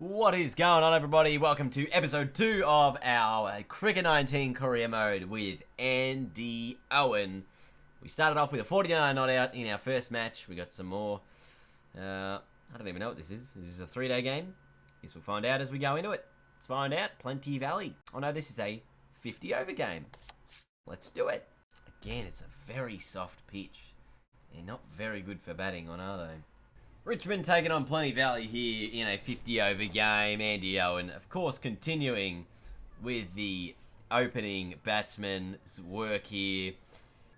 What is going on, everybody? Welcome to episode 2 of our Cricket 19 career mode with Andy Owen. We started off with a 49 not out in our first match. We got some more. I don't even know what this is. Is this a 3-day game? Guess we'll find out as we go into it. Let's find out. Plenty Valley. Oh no, this is a 50 over game. Let's do it. Again, it's a very soft pitch. They're not very good for batting on, are they? Richmond taking on Plenty Valley here in a 50 over game. Andy Owen, of course, continuing with the opening batsman's work here.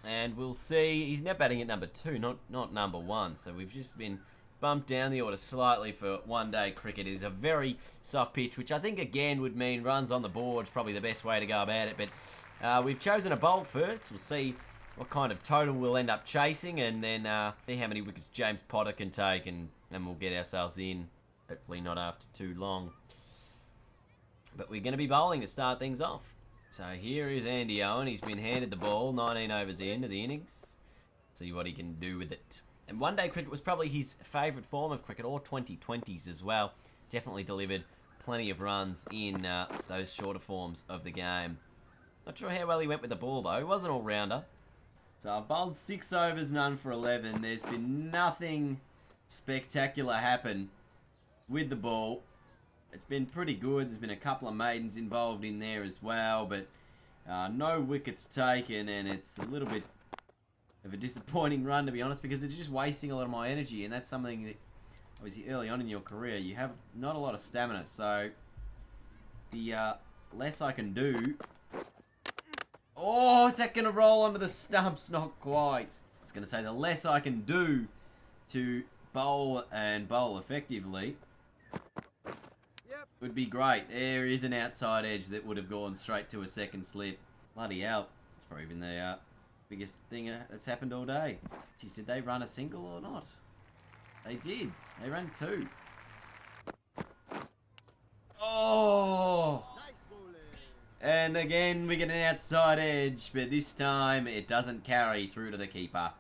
And we'll see, he's now batting at number 2, not number 1. So we've just been bumped down the order slightly for one-day cricket. It is a very soft pitch, which I think, again, would mean runs on the board is probably the best way to go about it. But we've chosen a bowl first. We'll see what kind of total we'll end up chasing, and then see how many wickets James Potter can take, and we'll get ourselves in. Hopefully not after too long. But we're going to be bowling to start things off. So here is Andy Owen. He's been handed the ball, 19 overs into the innings. See what he can do with it. And one-day cricket was probably his favourite form of cricket, or 2020s as well. Definitely delivered plenty of runs in those shorter forms of the game. Not sure how well he went with the ball, though. He was an all-rounder. So I've bowled 6 overs, none for 11. There's been nothing spectacular happen with the ball. It's been pretty good. There's been a couple of maidens involved in there as well, but no wickets taken, and it's a little bit of a disappointing run, to be honest, because it's just wasting a lot of my energy, and that's something that, obviously, early on in your career, you have not a lot of stamina, so the less I can do... Oh, is that going to roll onto the stumps? Not quite. I was going to say, the less I can do to bowl and bowl effectively would be great. There is an outside edge that would have gone straight to a second slip. Bloody hell. It's probably been the biggest thing that's happened all day. Geez, did they run a single or not? They did. They ran 2. Oh! And again, we get an outside edge, but this time it doesn't carry through to the keeper.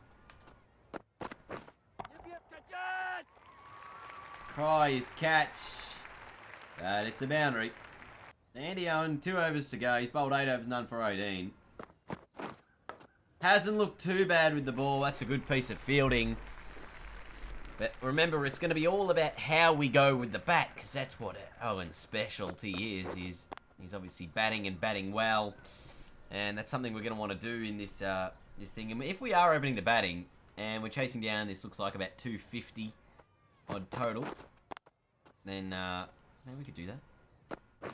Cry is catch, but it's a boundary. Andy Owen, 2 overs to go. He's bowled 8 overs, none for 18. Hasn't looked too bad with the ball. That's a good piece of fielding. But remember, it's going to be all about how we go with the bat, because that's what Owen's specialty is. He's obviously batting and batting well, and that's something we're going to want to do in this this thing. And if we are opening the batting, and we're chasing down, this looks like about 250 odd total, then maybe we could do that.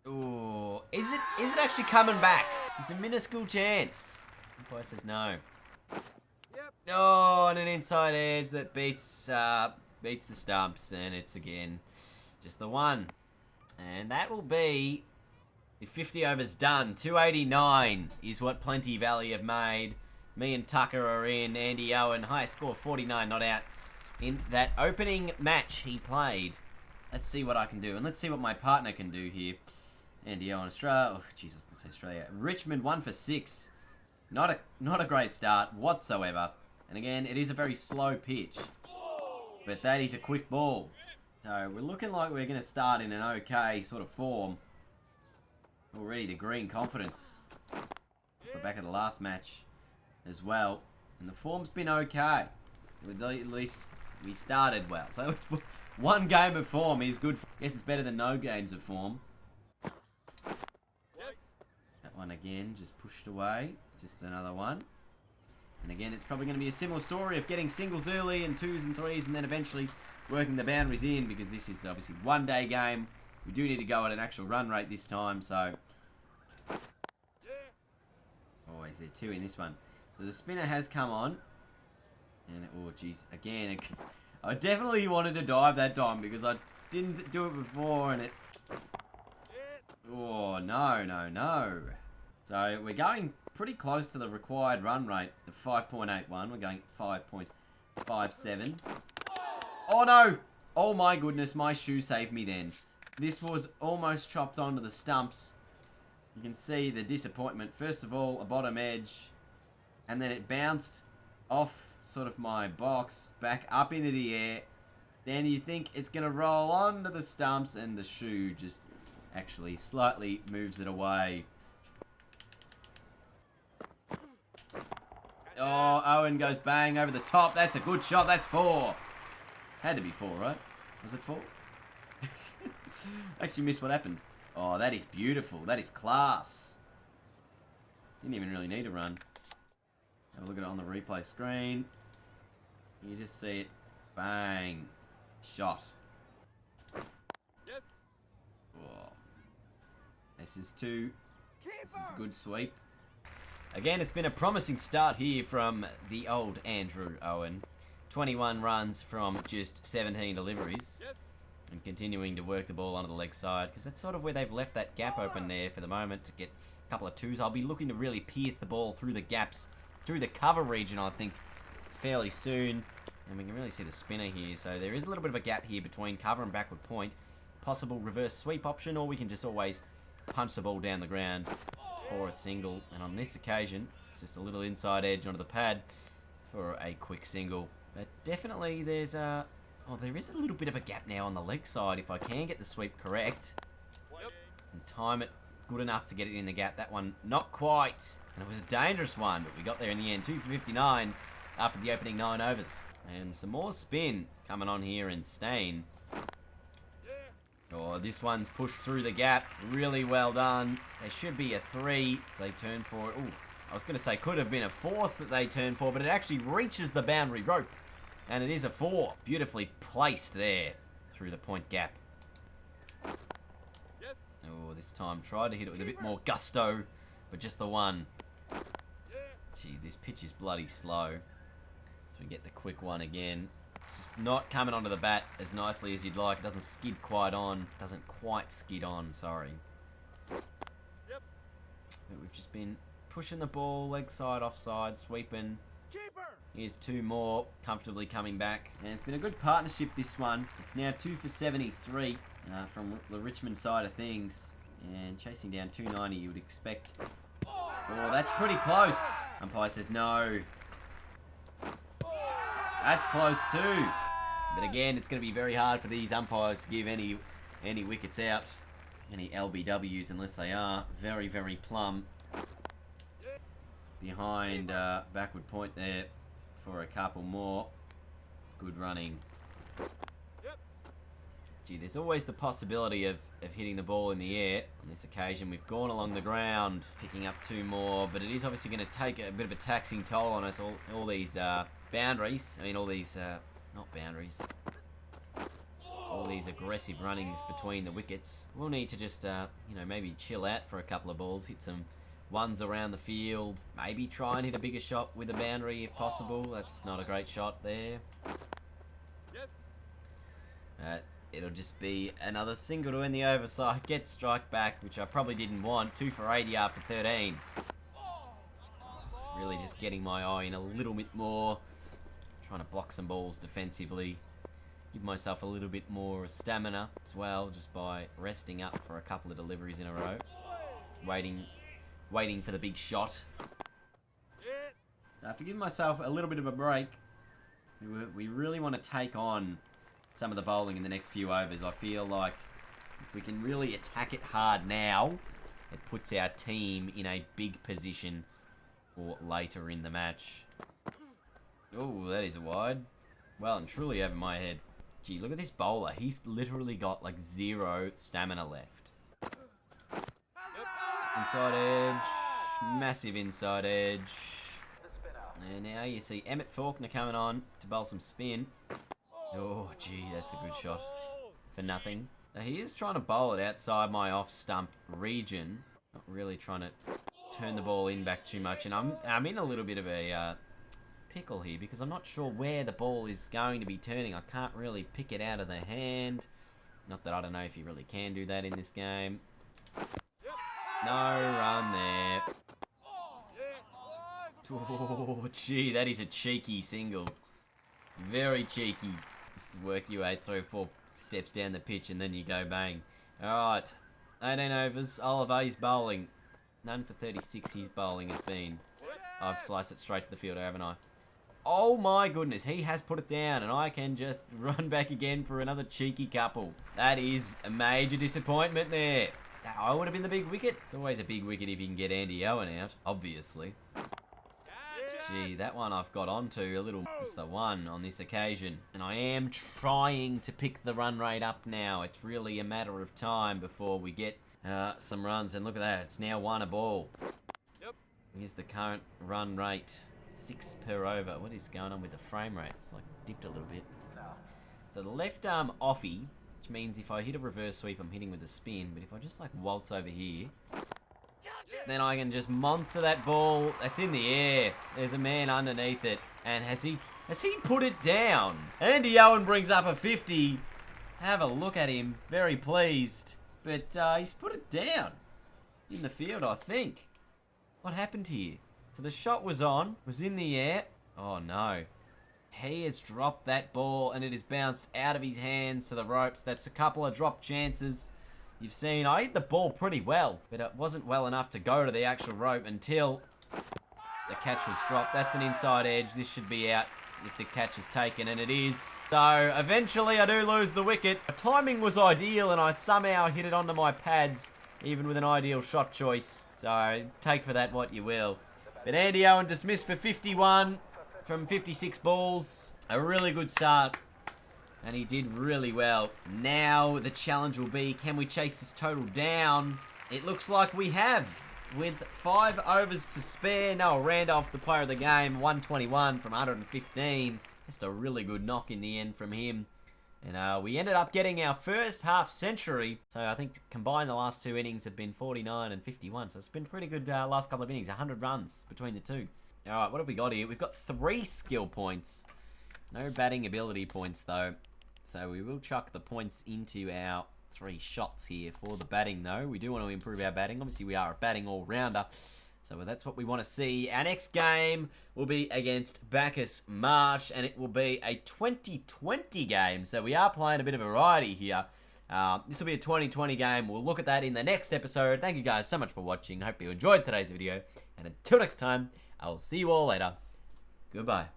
Ooh, is it actually coming back? It's a minuscule chance. Umpire says no. Oh, and an inside edge that beats the stumps, and it's again just the one. And that will be the 50 overs done. 289 is what Plenty Valley have made. Me and Tucker are in. Andy Owen, highest score 49 not out in that opening match he played. Let's see what I can do. And let's see what my partner can do here. Andy Owen, Australia. Oh, Jesus, I was going to say Australia. Richmond 1 for 6. Not a great start whatsoever. And again, it is a very slow pitch. But that is a quick ball. So we're looking like we're going to start in an okay sort of form. Already the green confidence off the back of the last match as well. And the form's been okay. At least we started well. So one game of form is good. I guess it's better than no games of form. That one again just pushed away. Just another one. And again, it's probably going to be a similar story of getting singles early and 2s and 3s and then eventually working the boundaries in, because this is obviously one-day game. We do need to go at an actual run rate this time, so... Oh, is there 2 in this one? So the spinner has come on. And, oh, geez, again, I definitely wanted to dive that time because I didn't do it before and it... Oh, no. So we're going pretty close to the required run rate of 5.81. We're going 5.57. Oh no! Oh my goodness, my shoe saved me then. This was almost chopped onto the stumps. You can see the disappointment. First of all, a bottom edge. And then it bounced off sort of my box back up into the air. Then you think it's going to roll onto the stumps, and the shoe just actually slightly moves it away. Oh, Owen goes bang over the top. That's a good shot. That's 4. Had to be 4, right? Was it 4? Actually missed what happened. Oh, that is beautiful. That is class. Didn't even really need to run. Have a look at it on the replay screen. You just see it. Bang. Shot. Oh. This is 2. This is a good sweep. Again, it's been a promising start here from the old Andrew Owen. 21 runs from just 17 deliveries. And continuing to work the ball onto the leg side, because that's sort of where they've left that gap open there for the moment to get a couple of 2s. I'll be looking to really pierce the ball through the gaps, through the cover region, I think, fairly soon. And we can really see the spinner here, so there is a little bit of a gap here between cover and backward point. Possible reverse sweep option, or we can just always punch the ball down the ground for a single. And on this occasion, it's just a little inside edge onto the pad for a quick single. But definitely there's a... Oh, there is a little bit of a gap now on the leg side if I can get the sweep correct. And time it good enough to get it in the gap. That one, not quite. And it was a dangerous one, but we got there in the end. 2 for 59 after the opening 9 overs. And some more spin coming on here in Stain. Oh, this one's pushed through the gap. Really well done. There should be a 3. They turn for it. Ooh, I was going to say could have been a 4th that they turn for, but it actually reaches the boundary rope. And it is a 4. Beautifully placed there through the point gap. Oh, this time tried to hit it with a bit more gusto, but just the 1. Gee, this pitch is bloody slow. So we get the quick 1 again. It's just not coming onto the bat as nicely as you'd like. It doesn't skid quite on. Doesn't quite skid on, sorry. But we've just been pushing the ball, leg side, offside, sweeping. Here's 2 more, comfortably coming back. And it's been a good partnership, this one. It's now 2 for 73 from the Richmond side of things. And chasing down 290, you would expect. Oh, that's pretty close. Umpire says no. That's close too. But again, it's going to be very hard for these umpires to give any wickets out. Any LBWs, unless they are very, very plumb. Behind backward point there for a couple more. Good running. Gee, there's always the possibility of hitting the ball in the air. On this occasion, we've gone along the ground, picking up 2 more, but it is obviously going to take a bit of a taxing toll on us, all these boundaries. I mean, all these, not boundaries. All these aggressive runnings between the wickets. We'll need to just, you know, maybe chill out for a couple of balls, hit some 1s around the field. Maybe try and hit a bigger shot with a boundary if possible. That's not a great shot there. It'll just be another single to end the over, so I get strike back, which I probably didn't want. 2 for 80 after 13. Really just getting my eye in a little bit more. Trying to block some balls defensively. Give myself a little bit more stamina as well, just by resting up for a couple of deliveries in a row. Waiting for the big shot. So I have to give myself a little bit of a break. We really want to take on some of the bowling in the next few overs. I feel like if we can really attack it hard now, it puts our team in a big position for later in the match. Oh, that is a wide. Well and truly over my head. Gee, look at this bowler. He's literally got like 0 stamina left. Inside edge. Massive inside edge. And now you see Emmett Faulkner coming on to bowl some spin. Oh, gee, that's a good shot. For nothing. Now, he is trying to bowl it outside my off-stump region. Not really trying to turn the ball in back too much. And I'm in a little bit of a pickle here because I'm not sure where the ball is going to be turning. I can't really pick it out of the hand. Not that I don't know if you really can do that in this game. No run there. Oh, gee, that is a cheeky single. Very cheeky. This is work you 8, 3 or 4 steps down the pitch and then you go bang. Alright. 18 overs. Oliver, he's bowling. None for 36 his bowling has been. I've sliced it straight to the fielder, haven't I? Oh my goodness, he has put it down, and I can just run back again for another cheeky couple. That is a major disappointment there. I would have been the big wicket. It's always a big wicket if you can get Andy Owen out, obviously. Gee, that one I've got onto a little. It's the one on this occasion. And I am trying to pick the run rate up now. It's really a matter of time before we get some runs. And look at that, it's now 1 a ball. Yep. Here's the current run rate. 6 per over. What is going on with the frame rate? It's like dipped a little bit. So the left arm offie, which means if I hit a reverse sweep, I'm hitting with a spin. But if I just like waltz over here, then I can just monster that ball. That's in the air. There's a man underneath it. And has he put it down? Andy Owen brings up a 50. Have a look at him. Very pleased. But he's put it down. In the field, I think. What happened here? So the shot was on. Was in the air. Oh no. He has dropped that ball and it has bounced out of his hands to the ropes. That's a couple of drop chances. You've seen, I hit the ball pretty well, but it wasn't well enough to go to the actual rope until the catch was dropped. That's an inside edge. This should be out if the catch is taken, and it is. So, eventually I do lose the wicket. The timing was ideal, and I somehow hit it onto my pads, even with an ideal shot choice. So, take for that what you will. But Andy Owen dismissed for 51 from 56 balls. A really good start. And he did really well. Now the challenge will be, can we chase this total down? It looks like we have. With 5 overs to spare. Noah Randolph, the player of the game, 121 from 115. Just a really good knock in the end from him. And we ended up getting our first half century. So I think combined the last 2 innings have been 49 and 51. So it's been pretty good last couple of innings. 100 runs between the two. Alright, what have we got here? We've got 3 skill points. No batting ability points though. So we will chuck the points into our 3 shots here for the batting though. We do want to improve our batting. Obviously we are a batting all-rounder. So that's what we want to see. Our next game will be against Bacchus Marsh. And it will be a 2020 game. So we are playing a bit of variety here. This will be a 2020 game. We'll look at that in the next episode. Thank you guys so much for watching. Hope you enjoyed today's video. And until next time, I will see you all later. Goodbye.